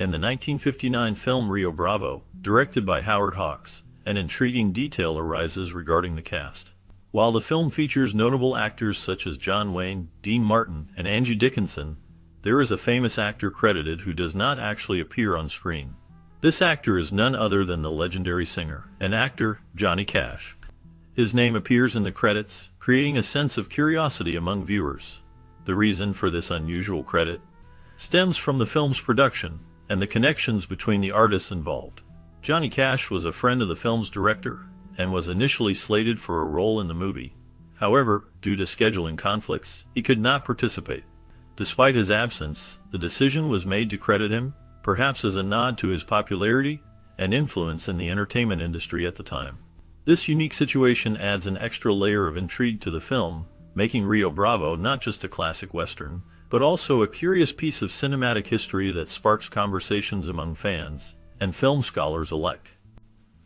In the 1959 film Rio Bravo, directed by Howard Hawks, an intriguing detail arises regarding the cast. While the film features notable actors such as John Wayne, Dean Martin, and Angie Dickinson, there is a famous actor credited who does not actually appear on screen. This actor is none other than the legendary singer and actor Johnny Cash. His name appears in the credits, creating a sense of curiosity among viewers. The reason for this unusual credit stems from the film's production and the connections between the artists involved. Johnny Cash was a friend of the film's director and was initially slated for a role in the movie. However, due to scheduling conflicts, he could not participate. Despite his absence, the decision was made to credit him, perhaps as a nod to his popularity and influence in the entertainment industry at the time. This unique situation adds an extra layer of intrigue to the film, making Rio Bravo not just a classic Western, but also a curious piece of cinematic history that sparks conversations among fans and film scholars alike.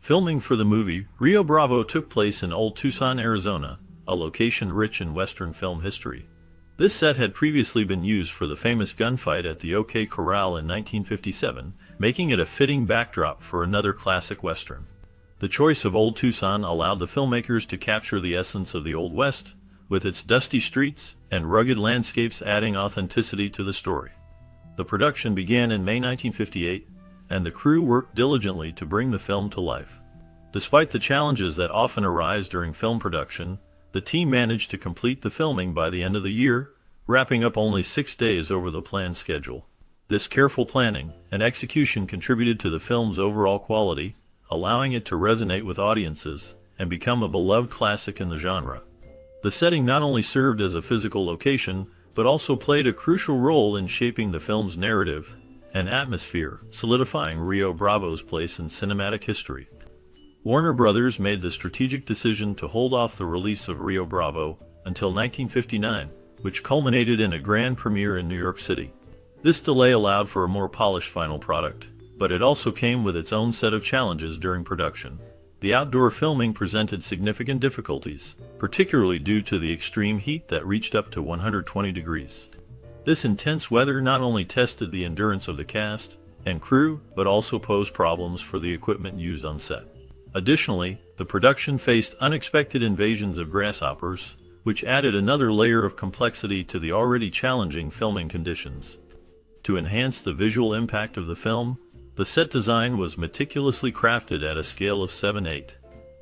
Filming for the movie, Rio Bravo took place in Old Tucson, Arizona, a location rich in Western film history. This set had previously been used for the famous gunfight at the OK Corral in 1957, making it a fitting backdrop for another classic Western. The choice of Old Tucson allowed the filmmakers to capture the essence of the Old West, with its dusty streets and rugged landscapes adding authenticity to the story. The production began in May 1958, and the crew worked diligently to bring the film to life. Despite the challenges that often arise during film production, the team managed to complete the filming by the end of the year, wrapping up only 6 days over the planned schedule. This careful planning and execution contributed to the film's overall quality, allowing it to resonate with audiences and become a beloved classic in the genre. The setting not only served as a physical location, but also played a crucial role in shaping the film's narrative and atmosphere, solidifying Rio Bravo's place in cinematic history. Warner Brothers made the strategic decision to hold off the release of Rio Bravo until 1959, which culminated in a grand premiere in New York City. This delay allowed for a more polished final product, but it also came with its own set of challenges during production. The outdoor filming presented significant difficulties, particularly due to the extreme heat that reached up to 120 degrees. This intense weather not only tested the endurance of the cast and crew, but also posed problems for the equipment used on set. Additionally, the production faced unexpected invasions of grasshoppers, which added another layer of complexity to the already challenging filming conditions. To enhance the visual impact of the film, the set design was meticulously crafted at a scale of 7:8.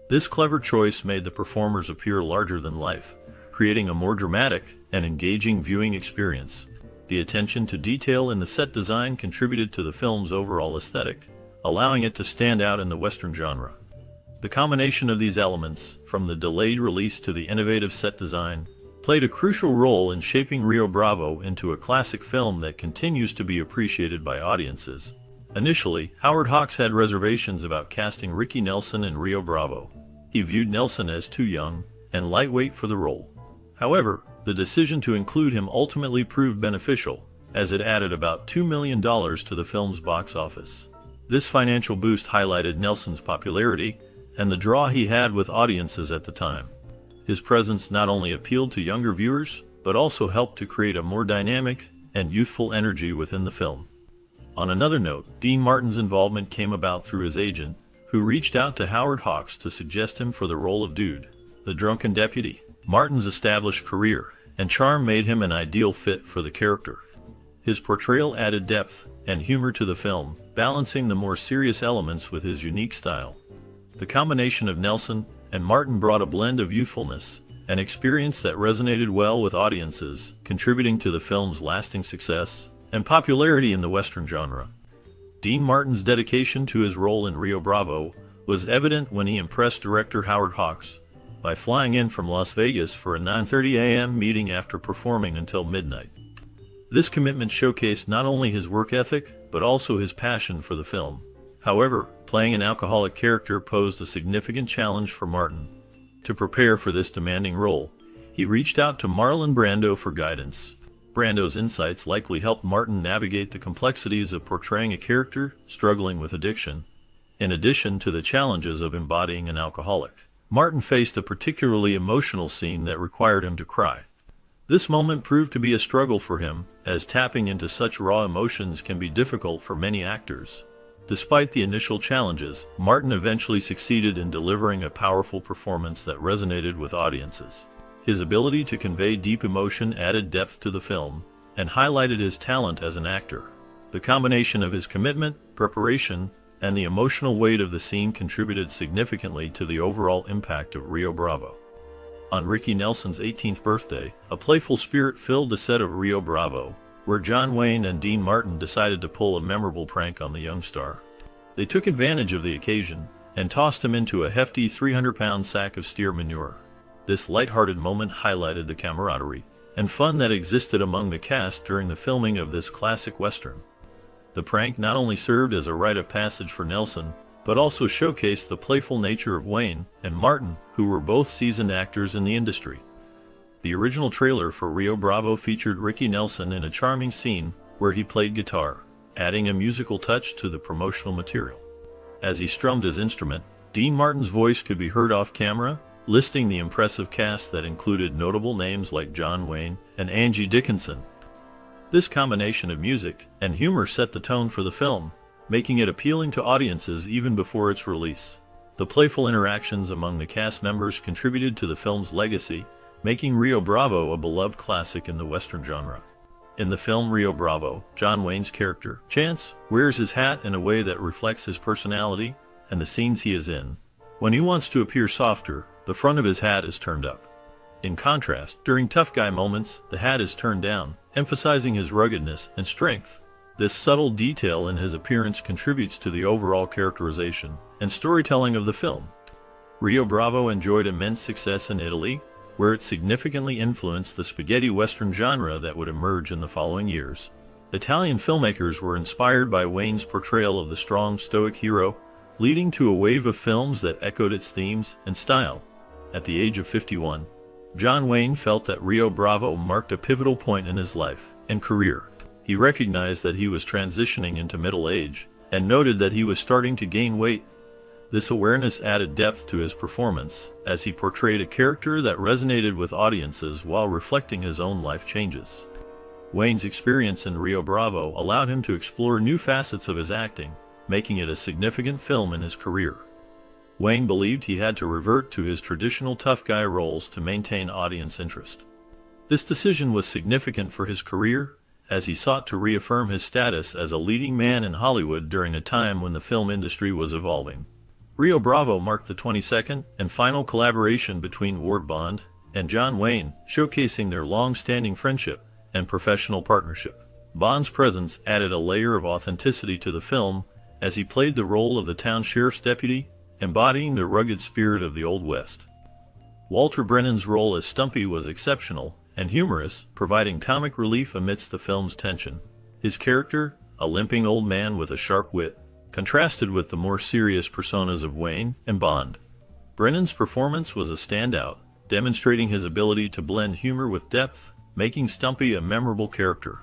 This clever choice made the performers appear larger than life, creating a more dramatic and engaging viewing experience. The attention to detail in the set design contributed to the film's overall aesthetic, allowing it to stand out in the Western genre. The combination of these elements, from the delayed release to the innovative set design, played a crucial role in shaping Rio Bravo into a classic film that continues to be appreciated by audiences. Initially, Howard Hawks had reservations about casting Ricky Nelson in Rio Bravo. He viewed Nelson as too young and lightweight for the role. However, the decision to include him ultimately proved beneficial, as it added about $2 million to the film's box office. This financial boost highlighted Nelson's popularity and the draw he had with audiences at the time. His presence not only appealed to younger viewers, but also helped to create a more dynamic and youthful energy within the film. On another note, Dean Martin's involvement came about through his agent, who reached out to Howard Hawks to suggest him for the role of Dude, the drunken deputy. Martin's established career and charm made him an ideal fit for the character. His portrayal added depth and humor to the film, balancing the more serious elements with his unique style. The combination of Nelson and Martin brought a blend of youthfulness and experience that resonated well with audiences, contributing to the film's lasting success and popularity in the Western genre. Dean Martin's dedication to his role in Rio Bravo was evident when he impressed director Howard Hawks by flying in from Las Vegas for a 9:30 a.m. meeting after performing until midnight. This commitment showcased not only his work ethic, but also his passion for the film. However, playing an alcoholic character posed a significant challenge for Martin. To prepare for this demanding role, he reached out to Marlon Brando for guidance. Brando's insights likely helped Martin navigate the complexities of portraying a character struggling with addiction. In addition to the challenges of embodying an alcoholic, Martin faced a particularly emotional scene that required him to cry. This moment proved to be a struggle for him, as tapping into such raw emotions can be difficult for many actors. Despite the initial challenges, Martin eventually succeeded in delivering a powerful performance that resonated with audiences. His ability to convey deep emotion added depth to the film, and highlighted his talent as an actor. The combination of his commitment, preparation, and the emotional weight of the scene contributed significantly to the overall impact of Rio Bravo. On Ricky Nelson's 18th birthday, a playful spirit filled the set of Rio Bravo, where John Wayne and Dean Martin decided to pull a memorable prank on the young star. They took advantage of the occasion and tossed him into a hefty 300-pound sack of steer manure. This lighthearted moment highlighted the camaraderie and fun that existed among the cast during the filming of this classic Western. The prank not only served as a rite of passage for Nelson, but also showcased the playful nature of Wayne and Martin, who were both seasoned actors in the industry. The original trailer for Rio Bravo featured Ricky Nelson in a charming scene where he played guitar, adding a musical touch to the promotional material. As he strummed his instrument, Dean Martin's voice could be heard off camera, listing the impressive cast that included notable names like John Wayne and Angie Dickinson. This combination of music and humor set the tone for the film, making it appealing to audiences even before its release. The playful interactions among the cast members contributed to the film's legacy, making Rio Bravo a beloved classic in the Western genre. In the film Rio Bravo, John Wayne's character, Chance, wears his hat in a way that reflects his personality and the scenes he is in. When he wants to appear softer, the front of his hat is turned up. In contrast, during tough guy moments, the hat is turned down, emphasizing his ruggedness and strength. This subtle detail in his appearance contributes to the overall characterization and storytelling of the film. Rio Bravo enjoyed immense success in Italy, where it significantly influenced the spaghetti western genre that would emerge in the following years. Italian filmmakers were inspired by Wayne's portrayal of the strong, stoic hero, leading to a wave of films that echoed its themes and style. At the age of 51, John Wayne felt that Rio Bravo marked a pivotal point in his life and career. He recognized that he was transitioning into middle age, and noted that he was starting to gain weight. This awareness added depth to his performance, as he portrayed a character that resonated with audiences while reflecting his own life changes. Wayne's experience in Rio Bravo allowed him to explore new facets of his acting, making it a significant film in his career. Wayne believed he had to revert to his traditional tough guy roles to maintain audience interest. This decision was significant for his career, as he sought to reaffirm his status as a leading man in Hollywood during a time when the film industry was evolving. Rio Bravo marked the 22nd and final collaboration between Ward Bond and John Wayne, showcasing their long-standing friendship and professional partnership. Bond's presence added a layer of authenticity to the film, as he played the role of the town sheriff's deputy, embodying the rugged spirit of the Old West. Walter Brennan's role as Stumpy was exceptional and humorous, providing comic relief amidst the film's tension. His character, a limping old man with a sharp wit, contrasted with the more serious personas of Wayne and Bond. Brennan's performance was a standout, demonstrating his ability to blend humor with depth, making Stumpy a memorable character.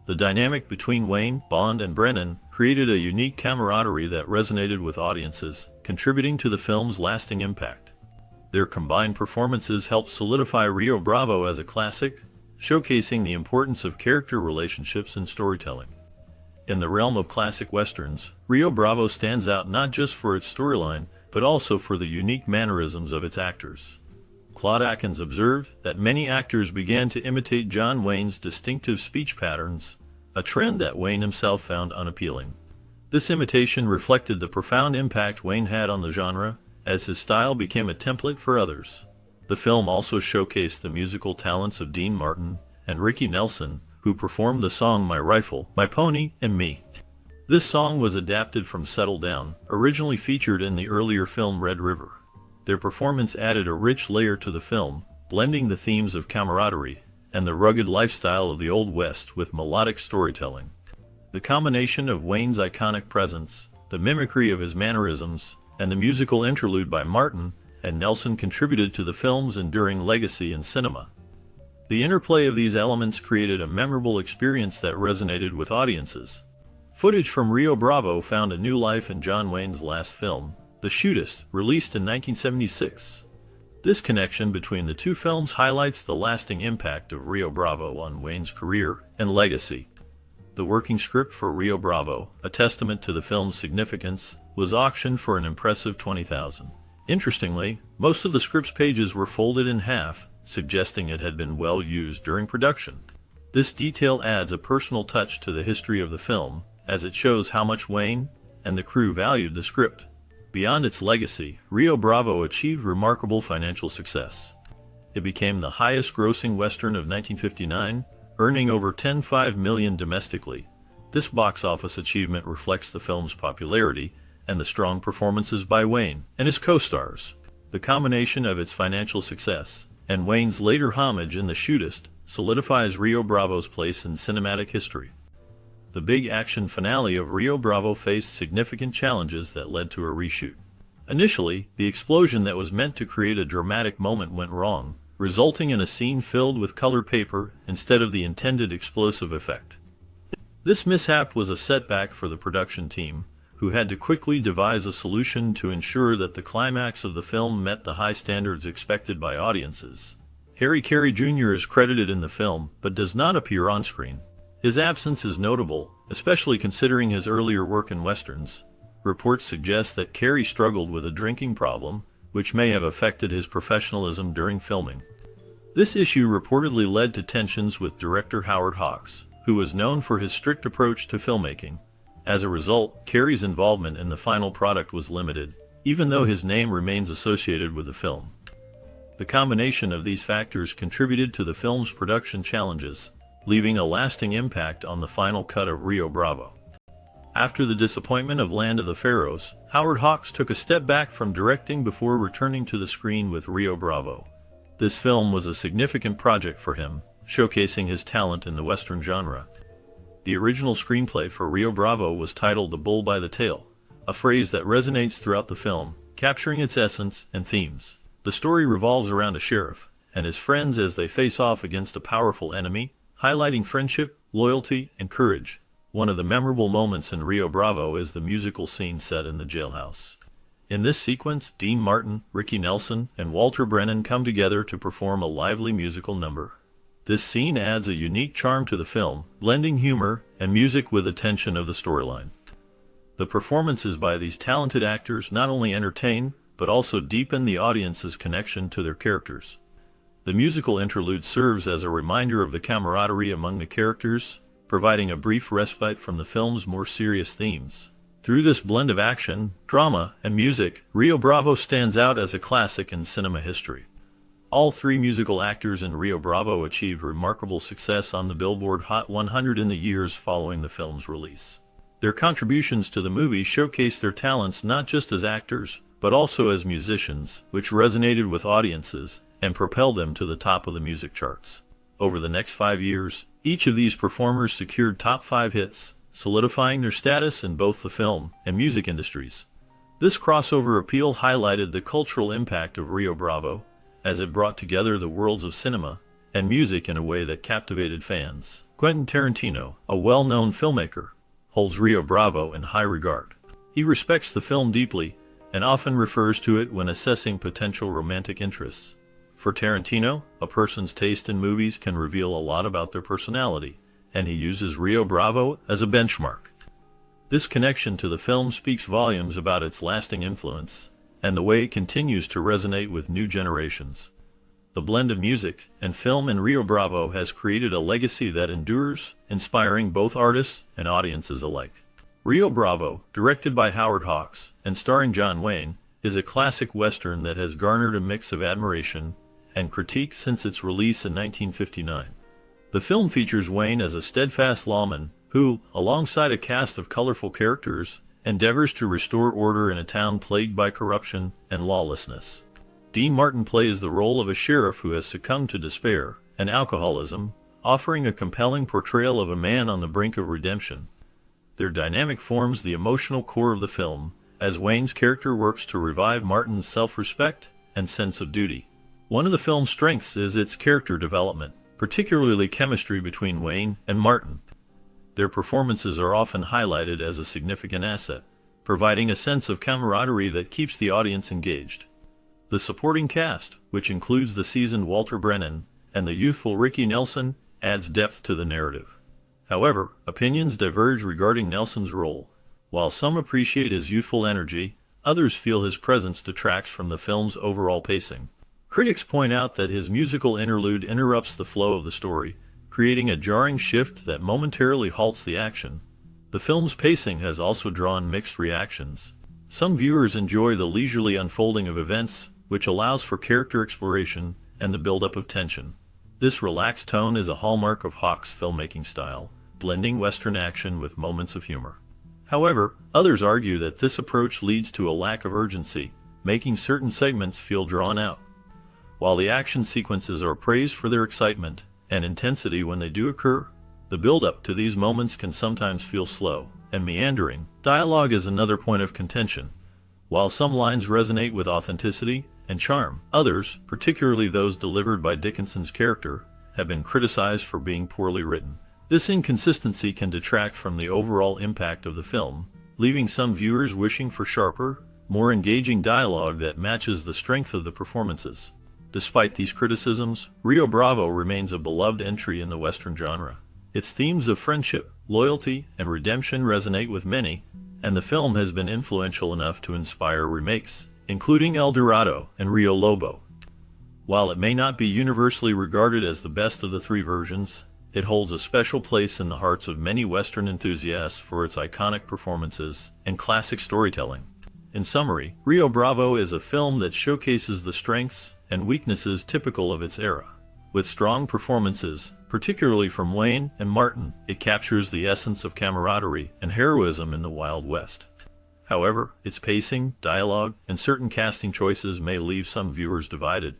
The dynamic between Wayne, Bond, and Brennan created a unique camaraderie that resonated with audiences, contributing to the film's lasting impact. Their combined performances helped solidify Rio Bravo as a classic, showcasing the importance of character relationships in storytelling. In the realm of classic westerns, Rio Bravo stands out not just for its storyline, but also for the unique mannerisms of its actors. Claude Akins observed that many actors began to imitate John Wayne's distinctive speech patterns, a trend that Wayne himself found unappealing. This imitation reflected the profound impact Wayne had on the genre, as his style became a template for others. The film also showcased the musical talents of Dean Martin and Ricky Nelson, who performed the song My Rifle, My Pony, and Me. This song was adapted from Settle Down, originally featured in the earlier film Red River. Their performance added a rich layer to the film, blending the themes of camaraderie and the rugged lifestyle of the Old West with melodic storytelling. The combination of Wayne's iconic presence, the mimicry of his mannerisms, and the musical interlude by Martin and Nelson contributed to the film's enduring legacy in cinema. The interplay of these elements created a memorable experience that resonated with audiences. Footage from Rio Bravo found a new life in John Wayne's last film, The Shootist, released in 1976. This connection between the two films highlights the lasting impact of Rio Bravo on Wayne's career and legacy. The working script for Rio Bravo, a testament to the film's significance, was auctioned for an impressive $20,000. Interestingly, most of the script's pages were folded in half, suggesting it had been well used during production. This detail adds a personal touch to the history of the film, as it shows how much Wayne and the crew valued the script. Beyond its legacy, Rio Bravo achieved remarkable financial success. It became the highest-grossing Western of 1959, earning over $10.5 million domestically. This box office achievement reflects the film's popularity and the strong performances by Wayne and his co-stars. The combination of its financial success and Wayne's later homage in The Shootist solidifies Rio Bravo's place in cinematic history. The big action finale of Rio Bravo faced significant challenges that led to a reshoot. Initially, the explosion that was meant to create a dramatic moment went wrong, resulting in a scene filled with colored paper instead of the intended explosive effect. This mishap was a setback for the production team, who had to quickly devise a solution to ensure that the climax of the film met the high standards expected by audiences. Harry Carey Jr. is credited in the film, but does not appear on screen. His absence is notable, especially considering his earlier work in westerns. Reports suggest that Carey struggled with a drinking problem, which may have affected his professionalism during filming. This issue reportedly led to tensions with director Howard Hawks, who was known for his strict approach to filmmaking. As a result, Carey's involvement in the final product was limited, even though his name remains associated with the film. The combination of these factors contributed to the film's production challenges, leaving a lasting impact on the final cut of Rio Bravo. After the disappointment of Land of the Pharaohs, Howard Hawks took a step back from directing before returning to the screen with Rio Bravo. This film was a significant project for him, showcasing his talent in the Western genre. The original screenplay for Rio Bravo was titled The Bull by the Tail, a phrase that resonates throughout the film, capturing its essence and themes. The story revolves around a sheriff and his friends as they face off against a powerful enemy, highlighting friendship, loyalty, and courage. One of the memorable moments in Rio Bravo is the musical scene set in the jailhouse. In this sequence, Dean Martin, Ricky Nelson, and Walter Brennan come together to perform a lively musical number. This scene adds a unique charm to the film, blending humor and music with the tension of the storyline. The performances by these talented actors not only entertain, but also deepen the audience's connection to their characters. The musical interlude serves as a reminder of the camaraderie among the characters, providing a brief respite from the film's more serious themes. Through this blend of action, drama, and music, Rio Bravo stands out as a classic in cinema history. All three musical actors in Rio Bravo achieved remarkable success on the Billboard Hot 100 in the years following the film's release. Their contributions to the movie showcased their talents not just as actors, but also as musicians, which resonated with audiences and propelled them to the top of the music charts. Over the next 5 years, each of these performers secured top 5 hits, solidifying their status in both the film and music industries. This crossover appeal highlighted the cultural impact of Rio Bravo, as it brought together the worlds of cinema and music in a way that captivated fans. Quentin Tarantino, a well-known filmmaker, holds Rio Bravo in high regard. He respects the film deeply and often refers to it when assessing potential romantic interests. For Tarantino, a person's taste in movies can reveal a lot about their personality, and he uses Rio Bravo as a benchmark. This connection to the film speaks volumes about its lasting influence and the way it continues to resonate with new generations. The blend of music and film in Rio Bravo has created a legacy that endures, inspiring both artists and audiences alike. Rio Bravo, directed by Howard Hawks and starring John Wayne, is a classic Western that has garnered a mix of admiration and critique since its release in 1959. The film features Wayne as a steadfast lawman who, alongside a cast of colorful characters, endeavors to restore order in a town plagued by corruption and lawlessness. Dean Martin plays the role of a sheriff who has succumbed to despair and alcoholism, offering a compelling portrayal of a man on the brink of redemption. Their dynamic forms the emotional core of the film, as Wayne's character works to revive Martin's self-respect and sense of duty. One of the film's strengths is its character development, particularly chemistry between Wayne and Martin. Their performances are often highlighted as a significant asset, providing a sense of camaraderie that keeps the audience engaged. The supporting cast, which includes the seasoned Walter Brennan and the youthful Ricky Nelson, adds depth to the narrative. However, opinions diverge regarding Nelson's role. While some appreciate his youthful energy, others feel his presence detracts from the film's overall pacing. Critics point out that his musical interlude interrupts the flow of the story, creating a jarring shift that momentarily halts the action. The film's pacing has also drawn mixed reactions. Some viewers enjoy the leisurely unfolding of events, which allows for character exploration and the buildup of tension. This relaxed tone is a hallmark of Hawks' filmmaking style, blending Western action with moments of humor. However, others argue that this approach leads to a lack of urgency, making certain segments feel drawn out. While the action sequences are praised for their excitement and intensity when they do occur, the build-up to these moments can sometimes feel slow and meandering. Dialogue is another point of contention. While some lines resonate with authenticity and charm, others, particularly those delivered by Dickinson's character, have been criticized for being poorly written. This inconsistency can detract from the overall impact of the film, leaving some viewers wishing for sharper, more engaging dialogue that matches the strength of the performances. Despite these criticisms, Rio Bravo remains a beloved entry in the Western genre. Its themes of friendship, loyalty, and redemption resonate with many, and the film has been influential enough to inspire remakes, including El Dorado and Rio Lobo. While it may not be universally regarded as the best of the three versions, it holds a special place in the hearts of many Western enthusiasts for its iconic performances and classic storytelling. In summary, Rio Bravo is a film that showcases the strengths and weaknesses typical of its era. With strong performances, particularly from Wayne and Martin, it captures the essence of camaraderie and heroism in the Wild West. However, its pacing, dialogue, and certain casting choices may leave some viewers divided.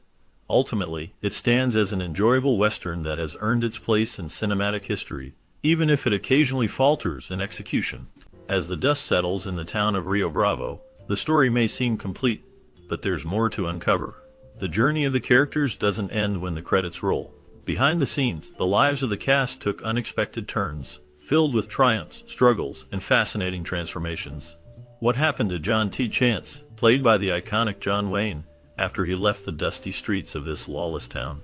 Ultimately, it stands as an enjoyable Western that has earned its place in cinematic history, even if it occasionally falters in execution. As the dust settles in the town of Rio Bravo, the story may seem complete, but there's more to uncover. The journey of the characters doesn't end when the credits roll. Behind the scenes, the lives of the cast took unexpected turns, filled with triumphs, struggles, and fascinating transformations. What happened to John T. Chance, played by the iconic John Wayne, after he left the dusty streets of this lawless town?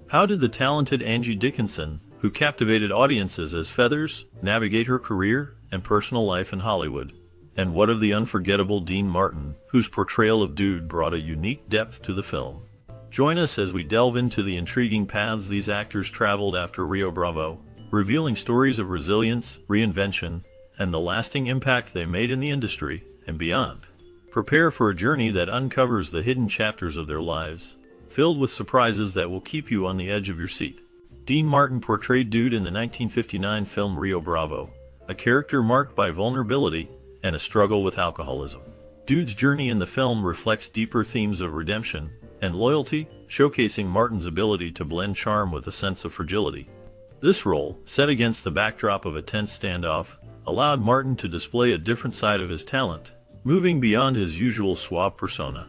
How did the talented Angie Dickinson, who captivated audiences as Feathers, navigate her career and personal life in Hollywood? And what of the unforgettable Dean Martin, whose portrayal of Dude brought a unique depth to the film? Join us as we delve into the intriguing paths these actors traveled after Rio Bravo, revealing stories of resilience, reinvention, and the lasting impact they made in the industry and beyond. Prepare for a journey that uncovers the hidden chapters of their lives, filled with surprises that will keep you on the edge of your seat. Dean Martin portrayed Dude in the 1959 film Rio Bravo, a character marked by vulnerability and a struggle with alcoholism. Dude's journey in the film reflects deeper themes of redemption and loyalty, showcasing Martin's ability to blend charm with a sense of fragility. This role, set against the backdrop of a tense standoff, allowed Martin to display a different side of his talent, moving beyond his usual suave persona.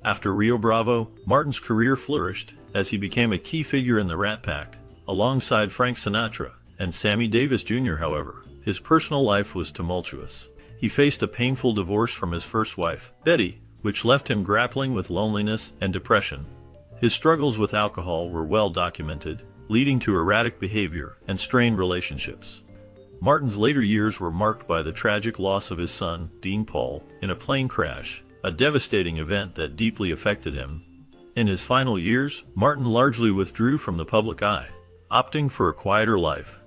After Rio Bravo, Martin's career flourished as he became a key figure in the Rat Pack, alongside Frank Sinatra and Sammy Davis Jr. However, his personal life was tumultuous. He faced a painful divorce from his first wife, Betty, which left him grappling with loneliness and depression. His struggles with alcohol were well documented, leading to erratic behavior and strained relationships. Martin's later years were marked by the tragic loss of his son, Dean Paul, in a plane crash, a devastating event that deeply affected him. In his final years, Martin largely withdrew from the public eye, opting for a quieter life.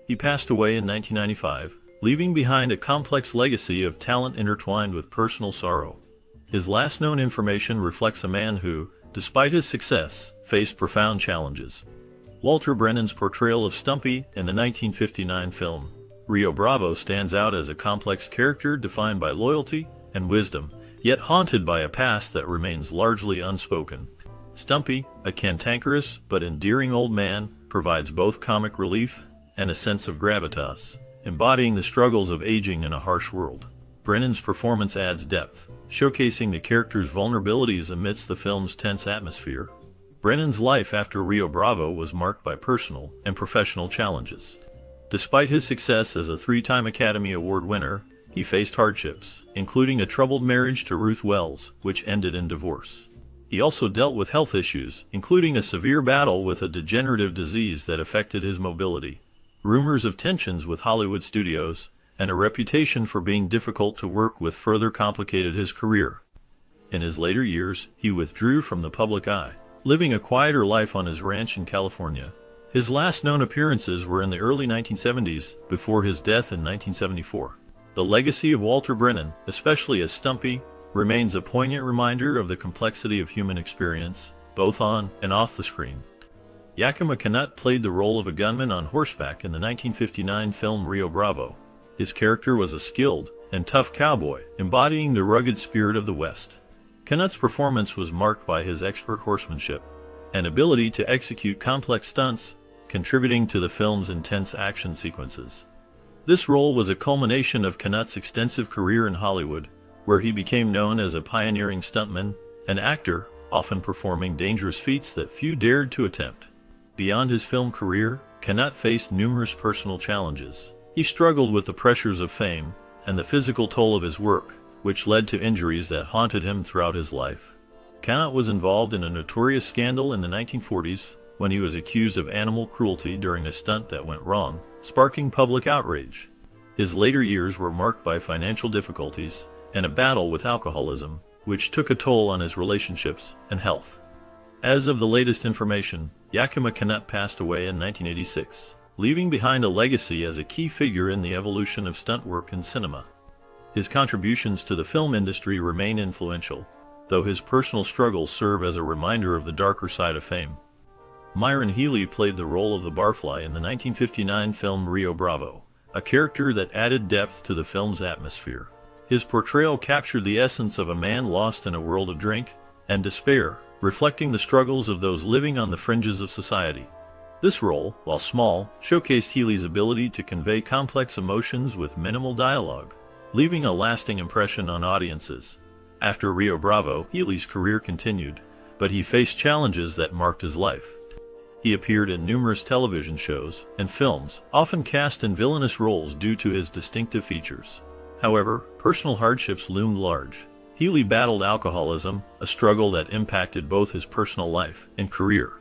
He passed away in 1995, leaving behind a complex legacy of talent intertwined with personal sorrow. His last known information reflects a man who, despite his success, faced profound challenges. Walter Brennan's portrayal of Stumpy in the 1959 film Rio Bravo stands out as a complex character defined by loyalty and wisdom, yet haunted by a past that remains largely unspoken. Stumpy, a cantankerous but endearing old man, provides both comic relief and a sense of gravitas, embodying the struggles of aging in a harsh world. Brennan's performance adds depth, showcasing the character's vulnerabilities amidst the film's tense atmosphere. Brennan's life after Rio Bravo was marked by personal and professional challenges. Despite his success as a three-time Academy Award winner, he faced hardships, including a troubled marriage to Ruth Wells, which ended in divorce. He also dealt with health issues, including a severe battle with a degenerative disease that affected his mobility, rumors of tensions with Hollywood studios, and a reputation for being difficult to work with further complicated his career. In his later years, he withdrew from the public eye, living a quieter life on his ranch in California. His last known appearances were in the early 1970s, before his death in 1974. The legacy of Walter Brennan, especially as Stumpy, remains a poignant reminder of the complexity of human experience, both on and off the screen. Yakima Canutt played the role of a gunman on horseback in the 1959 film Rio Bravo. His character was a skilled and tough cowboy, embodying the rugged spirit of the West. Canutt's performance was marked by his expert horsemanship and ability to execute complex stunts, contributing to the film's intense action sequences. This role was a culmination of Canutt's extensive career in Hollywood, where he became known as a pioneering stuntman and actor, often performing dangerous feats that few dared to attempt. Beyond his film career, Canutt faced numerous personal challenges. He struggled with the pressures of fame and the physical toll of his work, which led to injuries that haunted him throughout his life. Canutt was involved in a notorious scandal in the 1940s when he was accused of animal cruelty during a stunt that went wrong, sparking public outrage. His later years were marked by financial difficulties and a battle with alcoholism, which took a toll on his relationships and health. As of the latest information, Yakima Canutt passed away in 1986, leaving behind a legacy as a key figure in the evolution of stunt work in cinema. His contributions to the film industry remain influential, though his personal struggles serve as a reminder of the darker side of fame. Myron Healy played the role of the barfly in the 1959 film Rio Bravo, a character that added depth to the film's atmosphere. His portrayal captured the essence of a man lost in a world of drink and despair, reflecting the struggles of those living on the fringes of society. This role, while small, showcased Healy's ability to convey complex emotions with minimal dialogue, leaving a lasting impression on audiences. After Rio Bravo, Healy's career continued, but he faced challenges that marked his life. He appeared in numerous television shows and films, often cast in villainous roles due to his distinctive features. However, personal hardships loomed large. Healy battled alcoholism, a struggle that impacted both his personal life and career.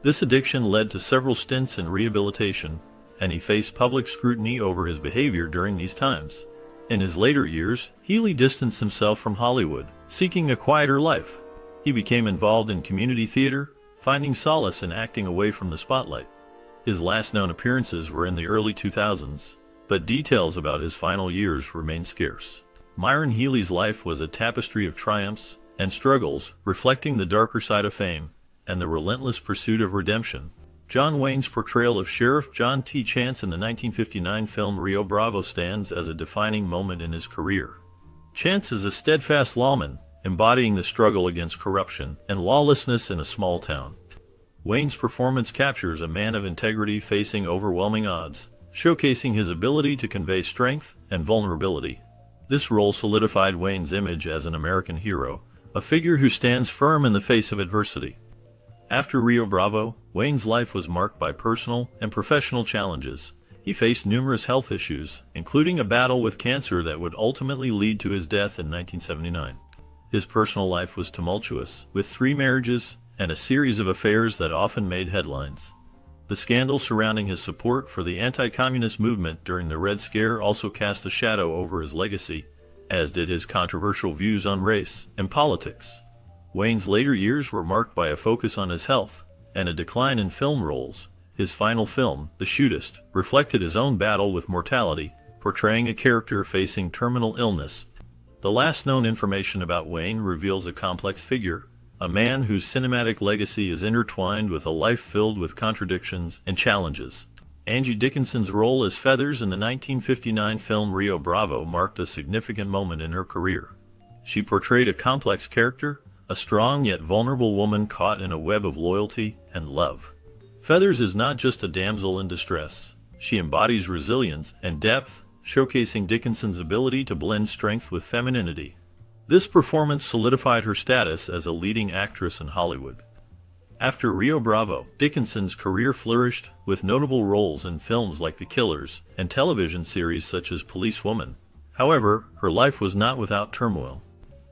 This addiction led to several stints in rehabilitation, and he faced public scrutiny over his behavior during these times. In his later years, Healy distanced himself from Hollywood, seeking a quieter life. He became involved in community theater, finding solace in acting away from the spotlight. His last known appearances were in the early 2000s, but details about his final years remain scarce. Myron Healy's life was a tapestry of triumphs and struggles, reflecting the darker side of fame and the relentless pursuit of redemption. John Wayne's portrayal of Sheriff John T. Chance in the 1959 film Rio Bravo stands as a defining moment in his career. Chance is a steadfast lawman, embodying the struggle against corruption and lawlessness in a small town. Wayne's performance captures a man of integrity facing overwhelming odds, showcasing his ability to convey strength and vulnerability. This role solidified Wayne's image as an American hero, a figure who stands firm in the face of adversity. After Rio Bravo, Wayne's life was marked by personal and professional challenges. He faced numerous health issues, including a battle with cancer that would ultimately lead to his death in 1979. His personal life was tumultuous, with 3 marriages and a series of affairs that often made headlines. The scandal surrounding his support for the anti-communist movement during the Red Scare also cast a shadow over his legacy, as did his controversial views on race and politics. Wayne's later years were marked by a focus on his health and a decline in film roles. His final film, The Shootist, reflected his own battle with mortality, portraying a character facing terminal illness. The last known information about Wayne reveals a complex figure, a man whose cinematic legacy is intertwined with a life filled with contradictions and challenges. Angie Dickinson's role as Feathers in the 1959 film Rio Bravo marked a significant moment in her career. She portrayed a complex character, a strong yet vulnerable woman caught in a web of loyalty and love. Feathers is not just a damsel in distress. She embodies resilience and depth, showcasing Dickinson's ability to blend strength with femininity. This performance solidified her status as a leading actress in Hollywood. After Rio Bravo, Dickinson's career flourished, with notable roles in films like The Killers and television series such as Policewoman. However, her life was not without turmoil.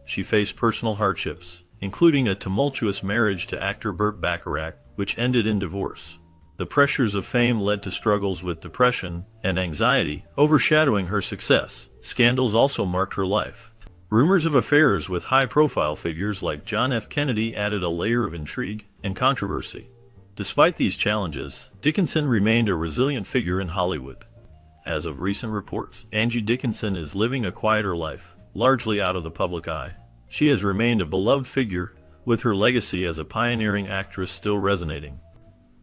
She faced personal hardships, including a tumultuous marriage to actor Burt Bacharach, which ended in divorce. The pressures of fame led to struggles with depression and anxiety, overshadowing her success. Scandals also marked her life. Rumors of affairs with high-profile figures like John F. Kennedy added a layer of intrigue and controversy. Despite these challenges, Dickinson remained a resilient figure in Hollywood. As of recent reports, Angie Dickinson is living a quieter life, largely out of the public eye. She has remained a beloved figure, with her legacy as a pioneering actress still resonating.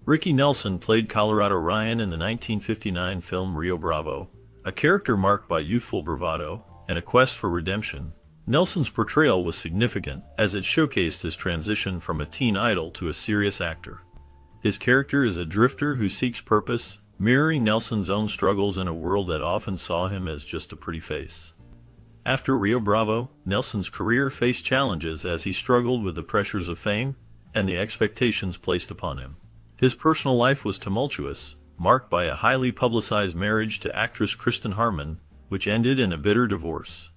Ricky Nelson played Colorado Ryan in the 1959 film Rio Bravo, a character marked by youthful bravado and a quest for redemption. Nelson's portrayal was significant, as it showcased his transition from a teen idol to a serious actor. His character is a drifter who seeks purpose, mirroring Nelson's own struggles in a world that often saw him as just a pretty face. After Rio Bravo, Nelson's career faced challenges as he struggled with the pressures of fame and the expectations placed upon him. His personal life was tumultuous, marked by a highly publicized marriage to actress Kristen Harmon, which ended in a bitter divorce.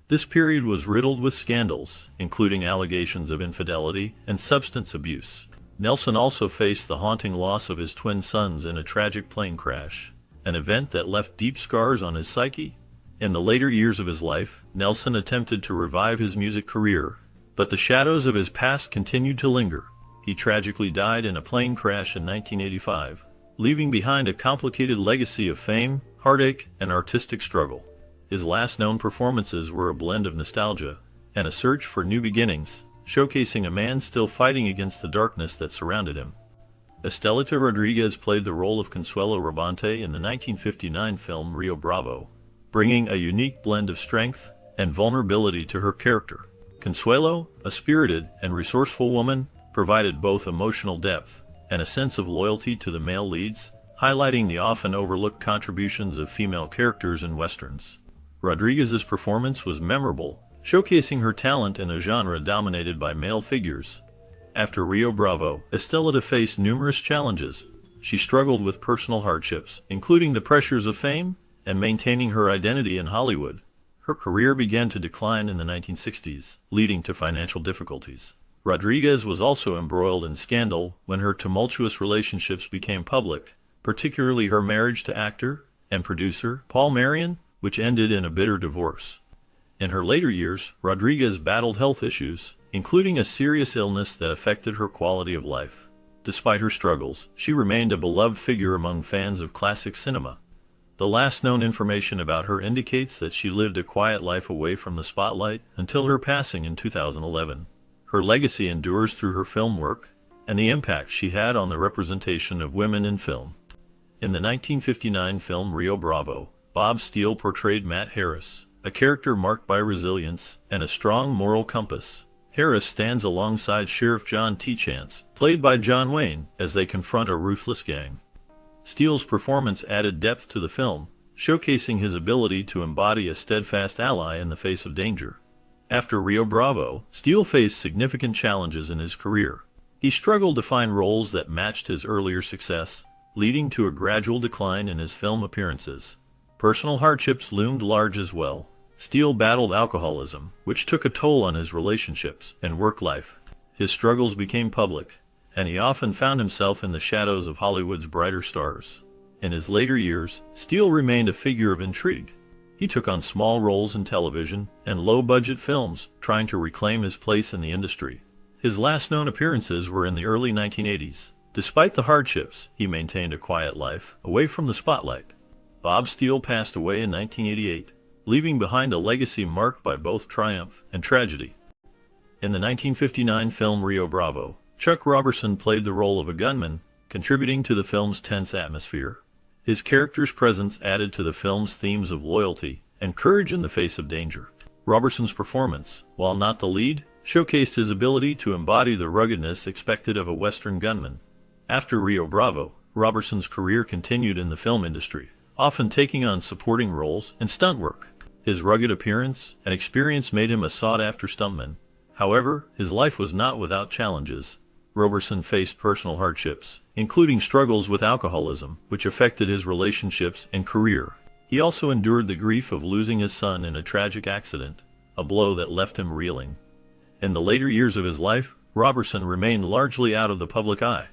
This period was riddled with scandals, including allegations of infidelity and substance abuse. Nelson also faced the haunting loss of his twin sons in a tragic plane crash, an event that left deep scars on his psyche. In the later years of his life, Nelson attempted to revive his music career, but the shadows of his past continued to linger. He tragically died in a plane crash in 1985, leaving behind a complicated legacy of fame, heartache, and artistic struggle. His last known performances were a blend of nostalgia and a search for new beginnings, showcasing a man still fighting against the darkness that surrounded him. Estelita Rodriguez played the role of Consuelo Rabante in the 1959 film Rio Bravo, bringing a unique blend of strength and vulnerability to her character. Consuelo, a spirited and resourceful woman, provided both emotional depth and a sense of loyalty to the male leads, highlighting the often overlooked contributions of female characters in westerns. Rodriguez's performance was memorable, showcasing her talent in a genre dominated by male figures. After Rio Bravo, Estelita faced numerous challenges. She struggled with personal hardships, including the pressures of fame and maintaining her identity in Hollywood. Her career began to decline in the 1960s, leading to financial difficulties. Rodriguez was also embroiled in scandal when her tumultuous relationships became public, particularly her marriage to actor and producer Paul Marion, which ended in a bitter divorce. In her later years, Rodriguez battled health issues, including a serious illness that affected her quality of life. Despite her struggles, she remained a beloved figure among fans of classic cinema. The last known information about her indicates that she lived a quiet life away from the spotlight until her passing in 2011. Her legacy endures through her film work and the impact she had on the representation of women in film. In the 1959 film Rio Bravo, Bob Steele portrayed Matt Harris, a character marked by resilience and a strong moral compass. Harris stands alongside Sheriff John T. Chance, played by John Wayne, as they confront a ruthless gang. Steele's performance added depth to the film, showcasing his ability to embody a steadfast ally in the face of danger. After Rio Bravo, Steele faced significant challenges in his career. He struggled to find roles that matched his earlier success, leading to a gradual decline in his film appearances. Personal hardships loomed large as well. Steele battled alcoholism, which took a toll on his relationships and work life. His struggles became public, and he often found himself in the shadows of Hollywood's brighter stars. In his later years, Steele remained a figure of intrigue. He took on small roles in television and low-budget films, trying to reclaim his place in the industry. His last known appearances were in the early 1980s. Despite the hardships, he maintained a quiet life, away from the spotlight. Bob Steele passed away in 1988, leaving behind a legacy marked by both triumph and tragedy. In the 1959 film Rio Bravo, Chuck Robertson played the role of a gunman, contributing to the film's tense atmosphere. His character's presence added to the film's themes of loyalty and courage in the face of danger. Robertson's performance, while not the lead, showcased his ability to embody the ruggedness expected of a Western gunman. After Rio Bravo, Robertson's career continued in the film industry, often taking on supporting roles and stunt work. His rugged appearance and experience made him a sought-after stuntman. However, his life was not without challenges. Robertson faced personal hardships, including struggles with alcoholism, which affected his relationships and career. He also endured the grief of losing his son in a tragic accident, a blow that left him reeling. In the later years of his life, Robertson remained largely out of the public eye.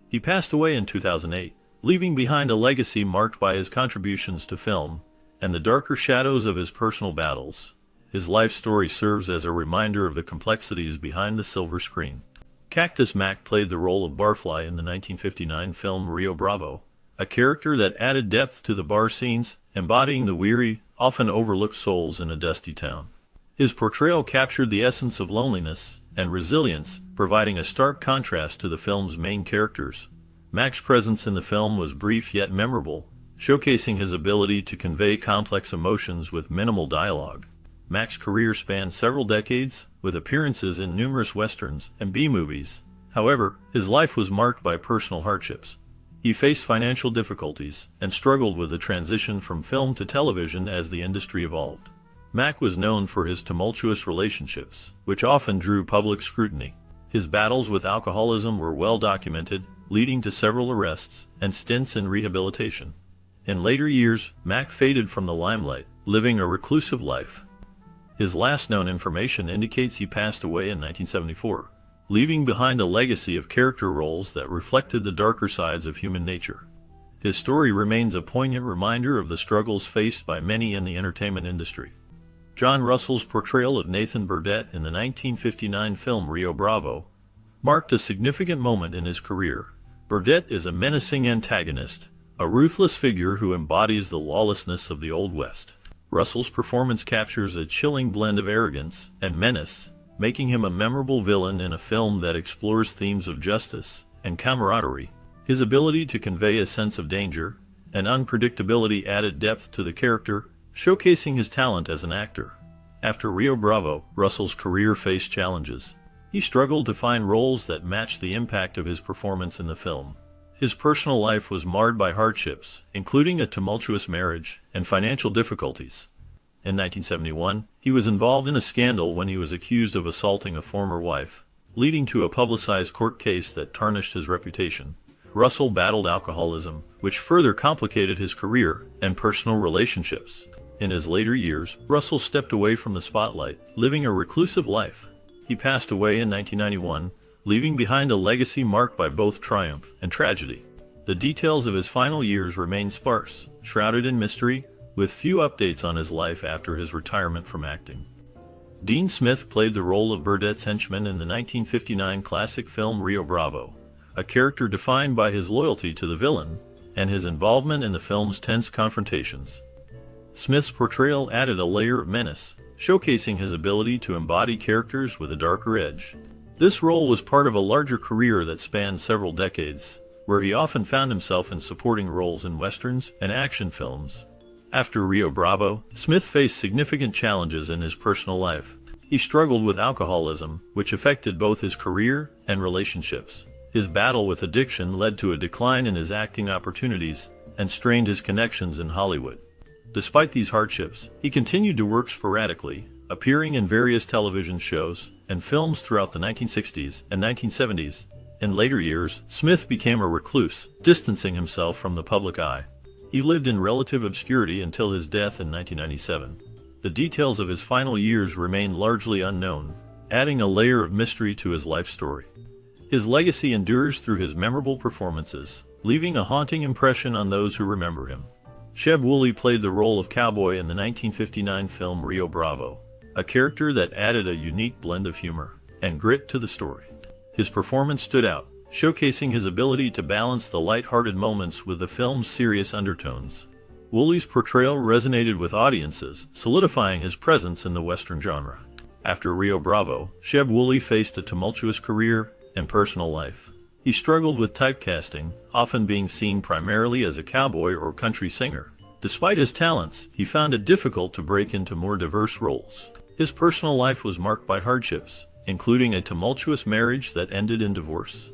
He passed away in 2008, leaving behind a legacy marked by his contributions to film and the darker shadows of his personal battles. His life story serves as a reminder of the complexities behind the silver screen. Cactus Mac played the role of Barfly in the 1959 film Rio Bravo, a character that added depth to the bar scenes, embodying the weary, often overlooked souls in a dusty town. His portrayal captured the essence of loneliness and resilience, providing a stark contrast to the film's main characters. Mac's presence in the film was brief yet memorable, showcasing his ability to convey complex emotions with minimal dialogue. Mac's career spanned several decades, with appearances in numerous westerns and B-movies. However, his life was marked by personal hardships. He faced financial difficulties and struggled with the transition from film to television as the industry evolved. Mac was known for his tumultuous relationships, which often drew public scrutiny. His battles with alcoholism were well documented, leading to several arrests and stints in rehabilitation. In later years, Mac faded from the limelight, living a reclusive life. His last known information indicates he passed away in 1974, leaving behind a legacy of character roles that reflected the darker sides of human nature. His story remains a poignant reminder of the struggles faced by many in the entertainment industry. John Russell's portrayal of Nathan Burdett in the 1959 film Rio Bravo marked a significant moment in his career. Burdett is a menacing antagonist, a ruthless figure who embodies the lawlessness of the Old West. Russell's performance captures a chilling blend of arrogance and menace, making him a memorable villain in a film that explores themes of justice and camaraderie. His ability to convey a sense of danger and unpredictability added depth to the character, showcasing his talent as an actor. After Rio Bravo, Russell's career faced challenges. He struggled to find roles that matched the impact of his performance in the film. His personal life was marred by hardships, including a tumultuous marriage and financial difficulties. In 1971, he was involved in a scandal when he was accused of assaulting a former wife, leading to a publicized court case that tarnished his reputation. Russell battled alcoholism, which further complicated his career and personal relationships. In his later years, Russell stepped away from the spotlight, living a reclusive life. He passed away in 1991, leaving behind a legacy marked by both triumph and tragedy. The details of his final years remain sparse, shrouded in mystery, with few updates on his life after his retirement from acting. Dean Smith played the role of Burdett's henchman in the 1959 classic film Rio Bravo, a character defined by his loyalty to the villain and his involvement in the film's tense confrontations. Smith's portrayal added a layer of menace, showcasing his ability to embody characters with a darker edge. This role was part of a larger career that spanned several decades, where he often found himself in supporting roles in westerns and action films. After Rio Bravo, Smith faced significant challenges in his personal life. He struggled with alcoholism, which affected both his career and relationships. His battle with addiction led to a decline in his acting opportunities and strained his connections in Hollywood. Despite these hardships, he continued to work sporadically, appearing in various television shows and films throughout the 1960s and 1970s. In later years, Smith became a recluse, distancing himself from the public eye. He lived in relative obscurity until his death in 1997. The details of his final years remain largely unknown, adding a layer of mystery to his life story. His legacy endures through his memorable performances, leaving a haunting impression on those who remember him. Sheb Wooley played the role of cowboy in the 1959 film Rio Bravo, a character that added a unique blend of humor and grit to the story. His performance stood out, showcasing his ability to balance the light-hearted moments with the film's serious undertones. Wooley's portrayal resonated with audiences, solidifying his presence in the Western genre. After Rio Bravo, Sheb Wooley faced a tumultuous career and personal life. He struggled with typecasting, often being seen primarily as a cowboy or country singer. Despite his talents, he found it difficult to break into more diverse roles. His personal life was marked by hardships, including a tumultuous marriage that ended in divorce.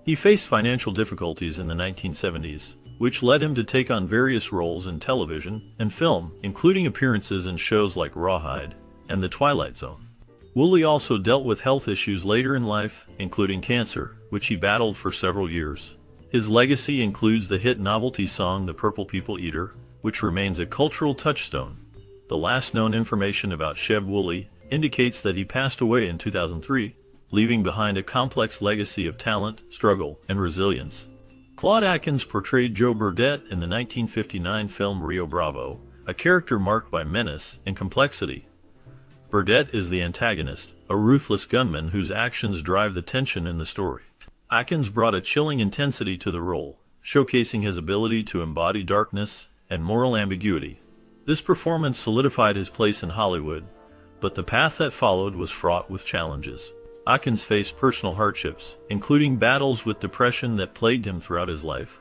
He faced financial difficulties in the 1970s, which led him to take on various roles in television and film, including appearances in shows like Rawhide and The Twilight Zone. Wooley also dealt with health issues later in life, including cancer, which he battled for several years. His legacy includes the hit novelty song The Purple People Eater, which remains a cultural touchstone. The last known information about Sheb Wooley indicates that he passed away in 2003, leaving behind a complex legacy of talent, struggle, and resilience. Claude Akins portrayed Joe Burdett in the 1959 film Rio Bravo, a character marked by menace and complexity. Burdett is the antagonist, a ruthless gunman whose actions drive the tension in the story. Akins brought a chilling intensity to the role, showcasing his ability to embody darkness and moral ambiguity. This performance solidified his place in Hollywood, but the path that followed was fraught with challenges. Akins faced personal hardships, including battles with depression that plagued him throughout his life.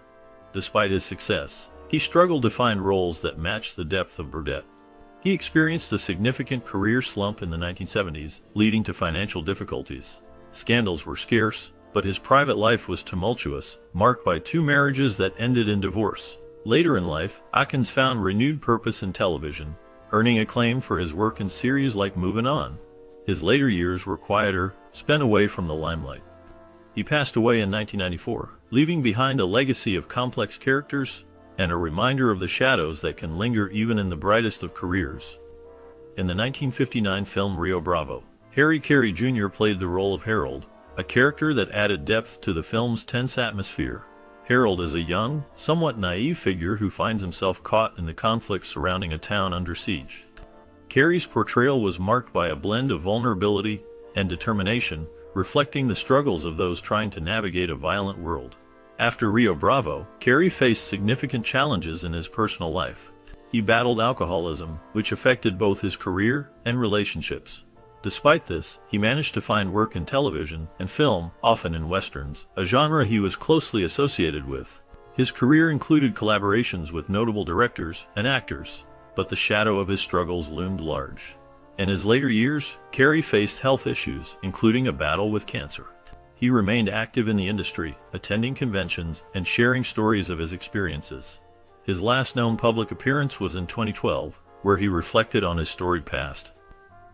Despite his success, he struggled to find roles that matched the depth of Burdett. He experienced a significant career slump in the 1970s, leading to financial difficulties. Scandals were scarce, but his private life was tumultuous, marked by 2 marriages that ended in divorce. Later in life, Akins found renewed purpose in television, earning acclaim for his work in series like Moving On. His later years were quieter, spent away from the limelight. He passed away in 1994, leaving behind a legacy of complex characters and a reminder of the shadows that can linger even in the brightest of careers. In the 1959 film Rio Bravo, Harry Carey Jr. played the role of Harold, a character that added depth to the film's tense atmosphere. Harold is a young, somewhat naive figure who finds himself caught in the conflict surrounding a town under siege. Carey's portrayal was marked by a blend of vulnerability and determination, reflecting the struggles of those trying to navigate a violent world. After Rio Bravo, Carey faced significant challenges in his personal life. He battled alcoholism, which affected both his career and relationships. Despite this, he managed to find work in television and film, often in westerns, a genre he was closely associated with. His career included collaborations with notable directors and actors, but the shadow of his struggles loomed large. In his later years, Carey faced health issues, including a battle with cancer. He remained active in the industry, attending conventions and sharing stories of his experiences. His last known public appearance was in 2012, where he reflected on his storied past.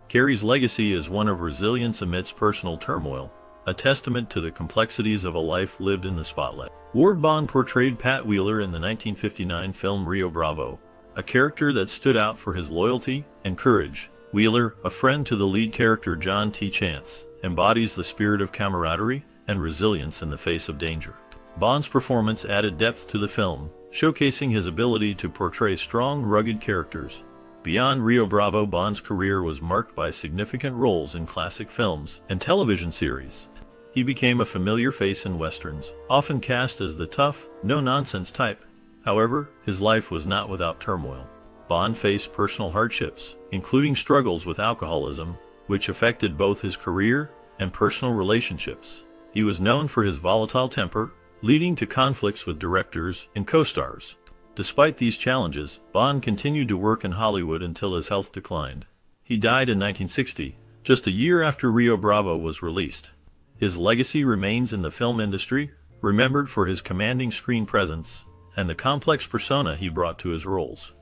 Carey's legacy is one of resilience amidst personal turmoil, a testament to the complexities of a life lived in the spotlight. Ward Bond portrayed Pat Wheeler in the 1959 film Rio Bravo, a character that stood out for his loyalty and courage. Wheeler, a friend to the lead character John T. Chance, embodies the spirit of camaraderie and resilience in the face of danger. Bond's performance added depth to the film, showcasing his ability to portray strong, rugged characters. Beyond Rio Bravo, Bond's career was marked by significant roles in classic films and television series. He became a familiar face in westerns, often cast as the tough, no-nonsense type. However, his life was not without turmoil. Bond faced personal hardships, including struggles with alcoholism, which affected both his career and personal relationships. He was known for his volatile temper, leading to conflicts with directors and co-stars. Despite these challenges, Bond continued to work in Hollywood until his health declined. He died in 1960, just a year after Rio Bravo was released. His legacy remains in the film industry, remembered for his commanding screen presence and the complex persona he brought to his roles.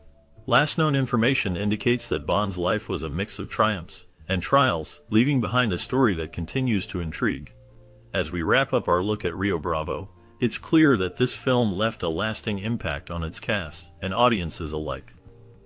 Last known information indicates that Bond's life was a mix of triumphs and trials, leaving behind a story that continues to intrigue. As we wrap up our look at Rio Bravo, it's clear that this film left a lasting impact on its cast and audiences alike.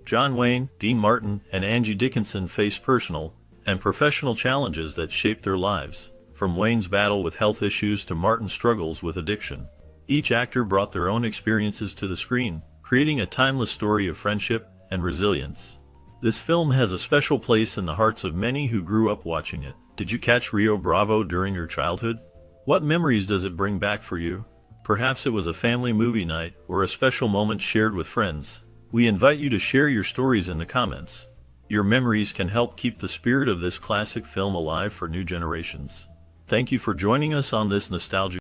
John Wayne, Dean Martin, and Angie Dickinson faced personal and professional challenges that shaped their lives, from Wayne's battle with health issues to Martin's struggles with addiction. Each actor brought their own experiences to the screen, creating a timeless story of friendship and resilience. This film has a special place in the hearts of many who grew up watching it. Did you catch Rio Bravo during your childhood? What memories does it bring back for you? Perhaps it was a family movie night or a special moment shared with friends. We invite you to share your stories in the comments. Your memories can help keep the spirit of this classic film alive for new generations. Thank you for joining us on this nostalgic